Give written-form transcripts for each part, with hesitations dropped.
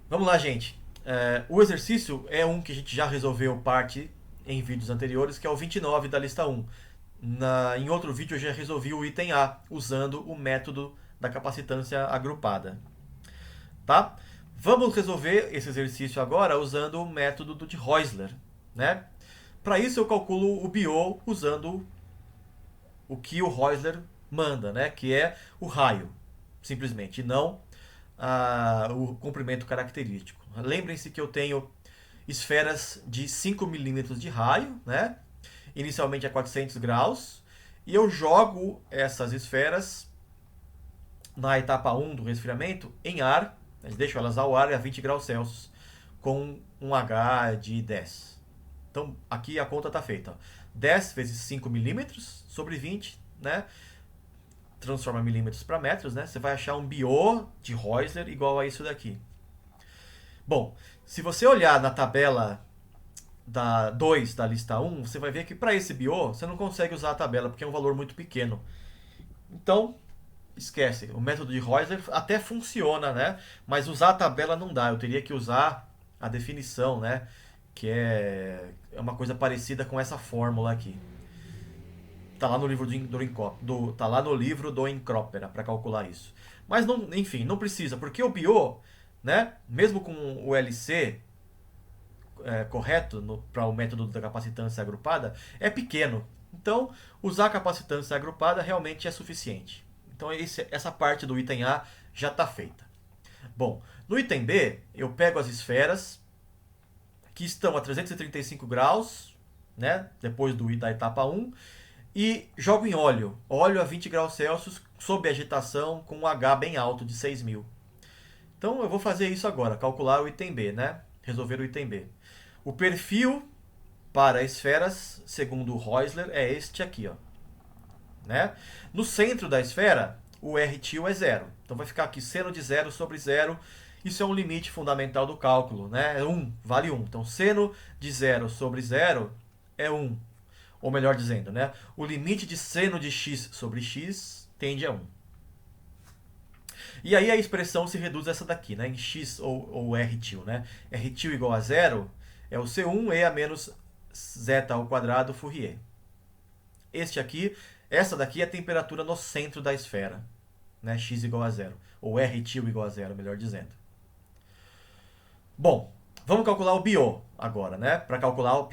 Vamos lá, gente. O exercício é um que a gente já resolveu parte em vídeos anteriores, que é o 29 da lista 1. Em outro vídeo eu já resolvi o item A, usando o método da capacitância agrupada. Tá? Vamos resolver esse exercício agora usando o método de Heusler. Né? Para isso eu calculo o BO usando o que o Heusler manda, né? Que é o raio, simplesmente, e não o comprimento característico. Lembrem-se que eu tenho esferas de 5 milímetros de raio, né? Inicialmente a 400 graus, e eu jogo essas esferas na etapa 1 do resfriamento em ar, deixo elas ao ar a 20 graus Celsius, com um H de 10. Então aqui a conta está feita. 10 vezes 5 milímetros sobre 20, né? Transforma milímetros para metros, né? Você vai achar um BO de Heusler igual a isso daqui. Bom, se você olhar na tabela da 2 da lista 1, você vai ver que para esse BO você não consegue usar a tabela porque é um valor muito pequeno. Então, esquece. O método de Heusler até funciona, né? Mas usar a tabela não dá. Eu teria que usar a definição, né? Que é uma coisa parecida com essa fórmula aqui. Tá lá no livro tá lá no livro do Encrópera para calcular isso. Mas não, enfim, não precisa, porque o BIO, né, mesmo com o LC correto para o método da capacitância agrupada, é pequeno. Então, usar a capacitância agrupada realmente é suficiente. Então, essa parte do item A já está feita. Bom, no item B, eu pego as esferas que estão a 335 graus, né, depois da etapa 1, e jogo em óleo. Óleo a 20 graus Celsius, sob agitação, com um H bem alto, de 6.000. Então eu vou fazer isso agora, calcular o item B, né? Resolver o item B. O perfil para esferas, segundo o Heusler, é este aqui, ó. Né? No centro da esfera, o RTIL é zero. Então vai ficar aqui seno de zero sobre zero. Isso é um limite fundamental do cálculo, né? É 1, vale 1. Então seno de zero sobre zero é 1. Ou melhor dizendo, né? O limite de seno de x sobre x tende a 1. E aí a expressão se reduz a essa daqui, né? Em x ou RTIL, né? RTIL igual a zero é o C1 e a menos zeta ao quadrado Fourier. Essa daqui é a temperatura no centro da esfera, né? X igual a zero, ou RTIL igual a zero, melhor dizendo. Bom, vamos calcular o BO agora, né? Para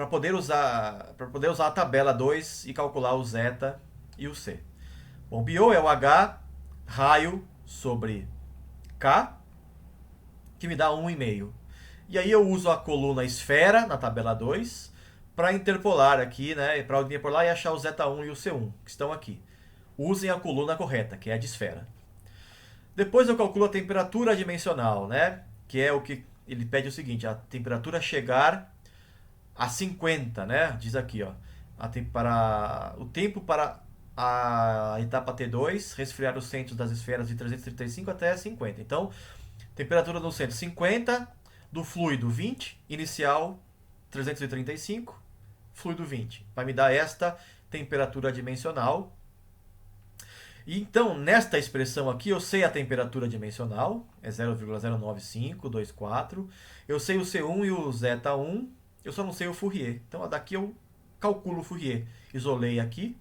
poder usar a tabela 2 e calcular o zeta e o C. Bom, o BO é o H raio sobre K, que me dá 1,5. E aí eu uso a coluna esfera na tabela 2 para interpolar aqui, né? Para interpolar e achar o zeta1 e o C1, que estão aqui. Usem a coluna correta, que é a de esfera. Depois eu calculo a temperatura dimensional, né? Que é o que ele pede o seguinte: a temperatura chegar a 50, né? Diz aqui, ó. O tempo para a etapa T2 resfriar os centros das esferas de 335 até 50. Então, temperatura no centro 50, do fluido 20, inicial 335, fluido 20. Vai me dar esta temperatura dimensional. E então, nesta expressão aqui, eu sei a temperatura dimensional, é 0,09524. Eu sei o C1 e o zeta1, eu só não sei o Fourier. Então, daqui eu calculo o Fourier. Isolei aqui,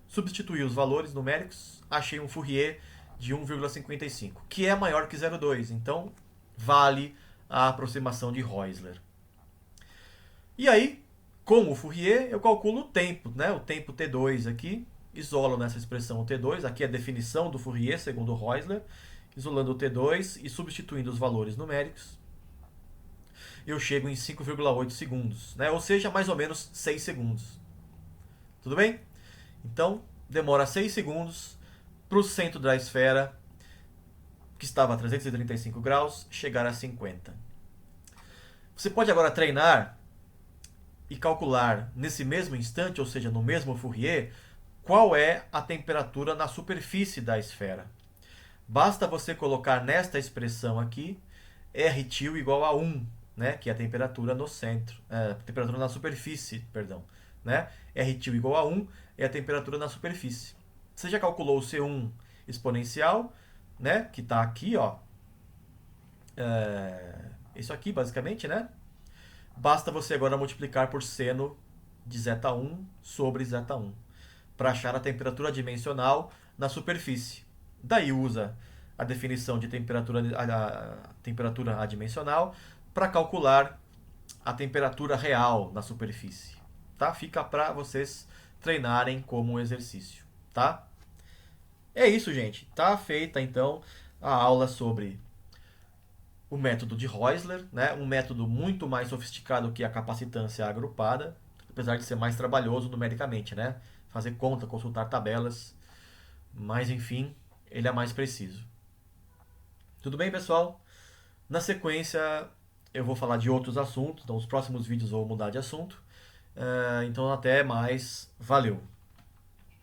substituí os valores numéricos, achei um Fourier de 1,55, que é maior que 0,2. Então, vale a aproximação de Heusler. E aí, com o Fourier, eu calculo o tempo, né? O tempo T2 aqui, isolo nessa expressão o T2, aqui é a definição do Fourier, segundo Heusler, isolando o T2 e substituindo os valores numéricos, eu chego em 5,8 segundos, né? Ou seja, mais ou menos 6 segundos. Tudo bem? Então, demora 6 segundos para o centro da esfera, que estava a 335 graus, chegar a 50. Você pode agora treinar e calcular nesse mesmo instante, ou seja, no mesmo Fourier, qual é a temperatura na superfície da esfera. Basta você colocar nesta expressão aqui RTIL igual a 1, né, que é a temperatura no centro, temperatura na superfície, perdão, né? RTIL igual a 1 é a temperatura na superfície. Você já calculou o C1 exponencial, né, que está aqui, ó, isso aqui basicamente, né? Basta você agora multiplicar por seno de zeta1 sobre zeta1 para achar a temperatura dimensional na superfície. Daí usa a definição de a temperatura adimensional para calcular a temperatura real na superfície. Tá? Fica para vocês treinarem como um exercício, tá? É isso, gente. Tá feita então a aula sobre o método de Heusler, né? Um método muito mais sofisticado que a capacitância agrupada, apesar de ser mais trabalhoso numericamente, né? Fazer conta, consultar tabelas, mas enfim, ele é mais preciso. Tudo bem, pessoal? Na sequência, eu vou falar de outros assuntos, então os próximos vídeos vou mudar de assunto. Então, até mais. Valeu!